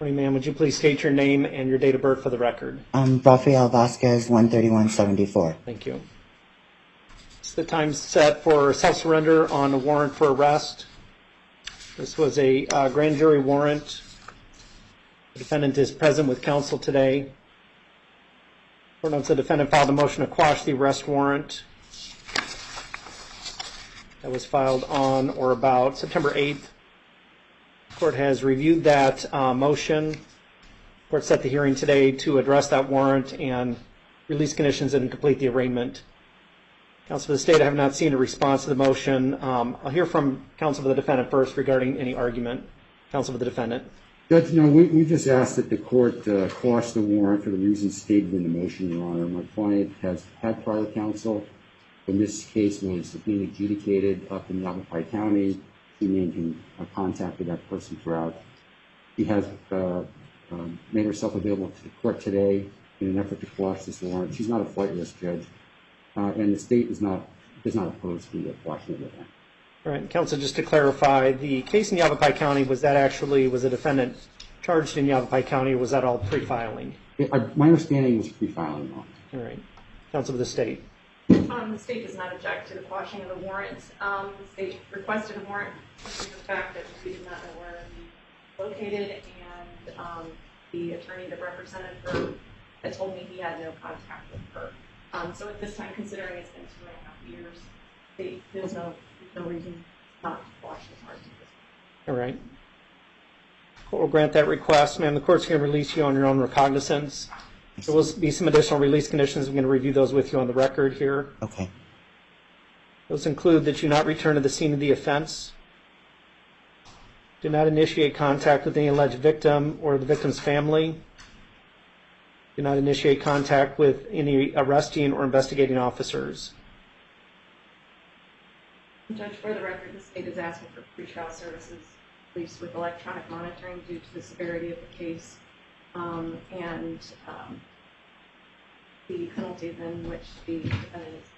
Morning, ma'am. Would you please state your name and your date of birth for the record? Rafael Vasquez, 13174. Thank you. It's the time set for self-surrender on a warrant for arrest. This was a grand jury warrant. The defendant is present with counsel today. Court notes the defendant filed a motion to quash the arrest warrant. That was filed on or about September 8th. The court has reviewed that motion. The court set the hearing today to address that warrant and release conditions and complete the arraignment. Counsel for the state, I have not seen a response to the motion. I'll hear from counsel for the defendant first regarding any argument. Counsel for the defendant. Judge, no, we just asked that the court quash the warrant for the reasons stated in the motion, Your Honor. My client has had prior counsel. When this case was being adjudicated up in Yavapai County, he made contact with that person throughout. He has made herself available to the court today in an effort to quash this warrant. She's not a flight risk, Judge, and the state does not oppose the quashing of the warrant. All right, counsel, just to clarify, the case in Yavapai County, was a defendant charged in Yavapai County, or was that all pre-filing? My understanding was pre-filing. All right, counsel for the state. The state does not object to the quashing of the warrant. The state requested a warrant due to the fact that we did not know where he was located, and the attorney that represented her had told me he had no contact with her. So at this time, considering it's been 2.5 years, the state feels no reason not to quash the warrant. All right. Court will grant that request. Ma'am, the court's going to release you on your own recognizance. There will be some additional release conditions. I'm going to review those with you on the record here. Okay. Those include that you not return to the scene of the offense, do not initiate contact with any alleged victim or the victim's family, do not initiate contact with any arresting or investigating officers. Judge, for the record, the state is asking for pretrial services, police with electronic monitoring due to the severity of the case. And the penalties in which the defendant is.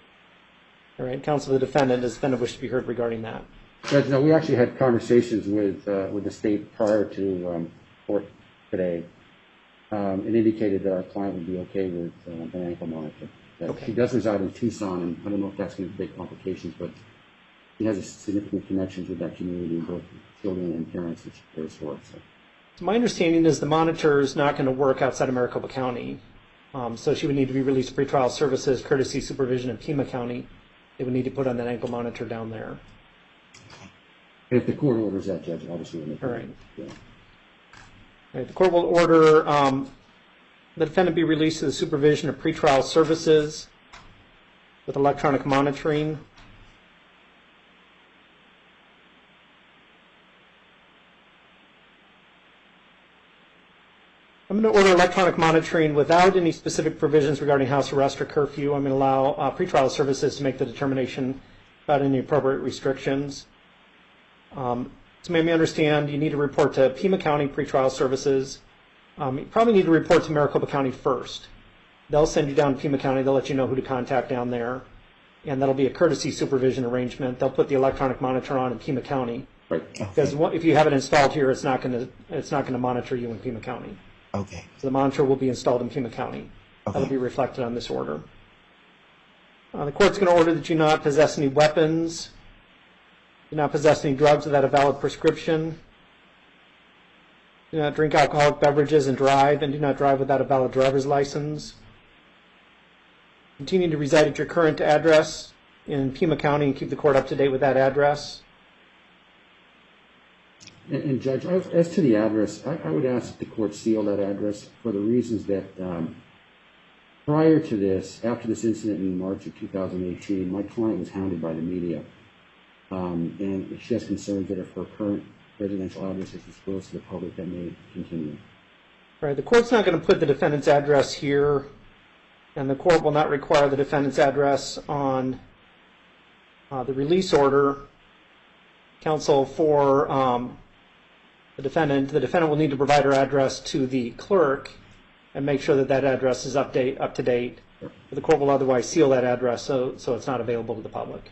All right, counsel for the defendant, does the defendant wish to be heard regarding that? Judge, no, we actually had conversations with the state prior to court today, and indicated that our client would be okay with an ankle monitor. Okay. He does reside in Tucson, and I don't know if that's going to create complications, but he has a significant connections with that community, both children and parents, which is for. So my understanding is the monitor is not going to work outside of Maricopa County. So she would need to be released to pretrial services, courtesy supervision in Pima County. They would need to put on that ankle monitor down there. And if the court orders that, Judge, obviously we'll make it. All right. Yeah. All right. The court will order the defendant be released to the supervision of pretrial services with electronic monitoring. I'm going to order electronic monitoring without any specific provisions regarding house arrest or curfew. I'm going to allow pretrial services to make the determination about any appropriate restrictions. So maybe understand you need to report to Pima County pretrial services. You probably need to report to Maricopa County first. They'll send you down to Pima County. They'll let you know who to contact down there. And that'll be a courtesy supervision arrangement. They'll put the electronic monitor on in Pima County. Right. Because if you have it installed here, it's not going to monitor you in Pima County. Okay. So the monitor will be installed in Pima County. Okay. That'll be reflected on this order. The court's going to order that you not possess any weapons, do not possess any drugs without a valid prescription, do not drink alcoholic beverages and do not drive without a valid driver's license. Continue to reside at your current address in Pima County and keep the court up to date with that address. And Judge, as to the address, I would ask that the court seal that address for the reasons that prior to this, after this incident in March of 2018, my client was hounded by the media. And she has concerns that if her current residential address is disclosed to the public, that may continue. All right, the court's not going to put the defendant's address here, and the court will not require the defendant's address on the release order. Counsel for the defendant will need to provide her address to the clerk and make sure that that address is up to date. Sure. The court will otherwise seal that address so it's not available to the public.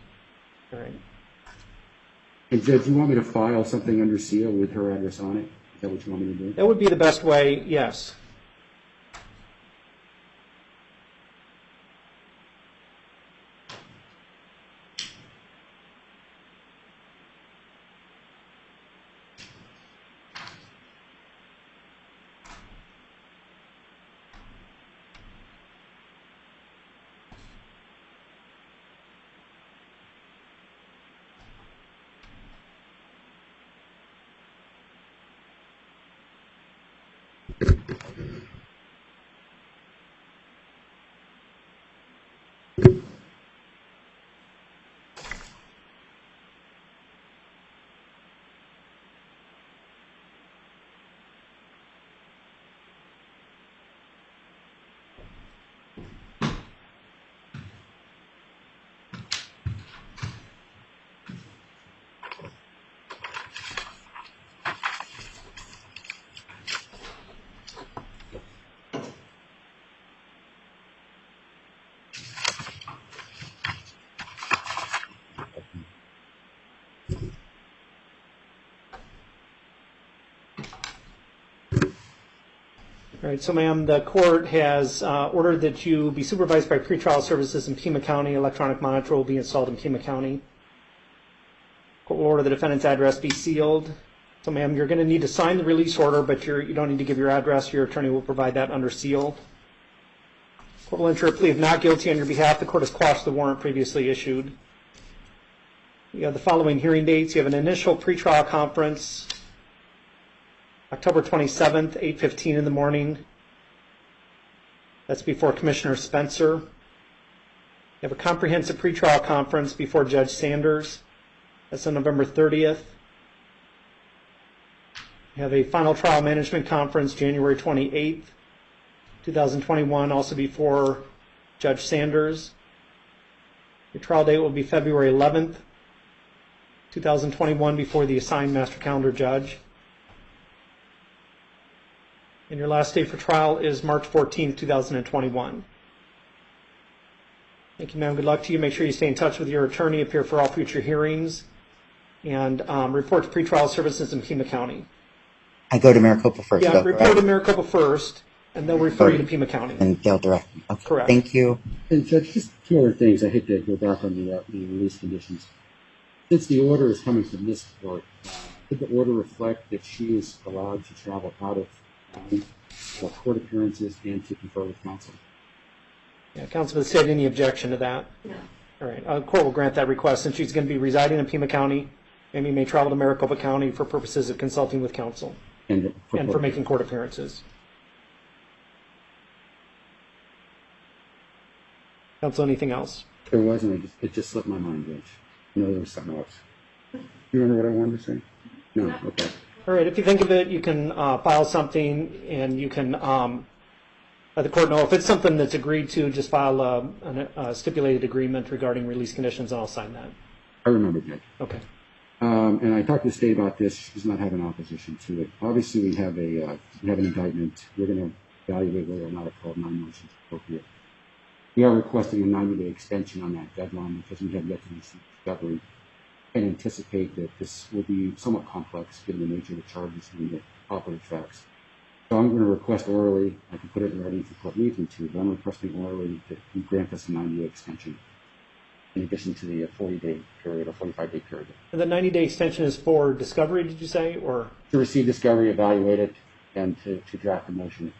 All right. And Judge, you want me to file something under seal with her address on it? Is that what you want me to do? That would be the best way, yes. All right, so ma'am, the court has ordered that you be supervised by pretrial services in Pima County. Electronic monitor will be installed in Pima County. Court will order the defendant's address be sealed. So ma'am, you're going to need to sign the release order, but you don't need to give your address. Your attorney will provide that under seal. Court will enter a plea of not guilty on your behalf. The court has quashed the warrant previously issued. You have the following hearing dates. You have an initial pretrial conference, October 27th, 8:15 in the morning. That's before Commissioner Spencer. You have a comprehensive pretrial conference before Judge Sanders. That's on November 30th. You have a final trial management conference January 28th, 2021, also before Judge Sanders. Your trial date will be February 11th, 2021, before the assigned master calendar judge. And your last date for trial is March 14th, 2021. Thank you, ma'am. Good luck to you. Make sure you stay in touch with your attorney, appear for all future hearings, and report to pretrial services in Pima County. I go to Maricopa first. Yeah, though, report correct? to Maricopa first, and they'll refer you to Pima County. And they'll direct me. Okay. Correct. Thank you. And Judge, just two other things. I hate to go back on the release conditions. Since the order is coming from this court, did the order reflect that she is allowed to travel out of county for court appearances and to confer with counsel? Yeah, counsel has said any objection to that? No. All right. The court will grant that request since she's going to be residing in Pima County. Amy may travel to Maricopa County for purposes of consulting with counsel And and for making court appearances. Counsel, anything else? There wasn't. It just slipped my mind, Judge. No, there was something else. You remember what I wanted to say? No? Okay. All right. If you think of it, you can file something, and you can let the court know. If it's something that's agreed to, just file a stipulated agreement regarding release conditions, and I'll sign that. I remember, Judge. Okay. And I talked to the state about this. She does not have an opposition to it. Obviously, we have an indictment. We're going to evaluate whether or not a 12-9 motion is appropriate. We are requesting a 90-day extension on that deadline because we have yet to receive discovery and anticipate that this will be somewhat complex given the nature of the charges and the operative facts. So I'm going to request orally. I can put it ready if the court needs me to, but I'm requesting orally that you grant us a 90-day extension in addition to the 40-day period or 45-day period. And the 90-day extension is for discovery, did you say, or? To receive discovery, evaluate it, and to draft a motion.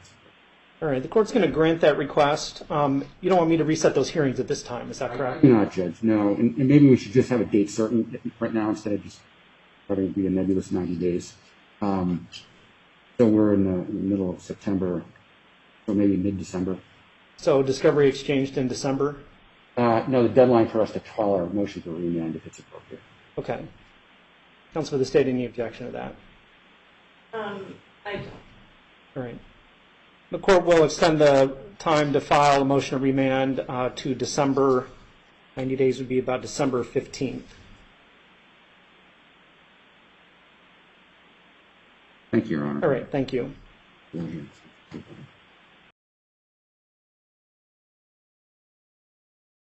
All right, the court's going to grant that request. You don't want me to reset those hearings at this time, is that correct? No, Judge, no. And maybe we should just have a date certain right now instead of just having it be a nebulous 90 days. So we're in the middle of September, or maybe mid-December. So discovery exchanged in December? No, the deadline for us to file our motion for remand if it's appropriate. Okay. Counsel for the state, any objection to that? I don't. All right. The court will extend the time to file a motion of remand to December. 90 days would be about December 15th. Thank you, Your Honor. All right, thank you. Yeah.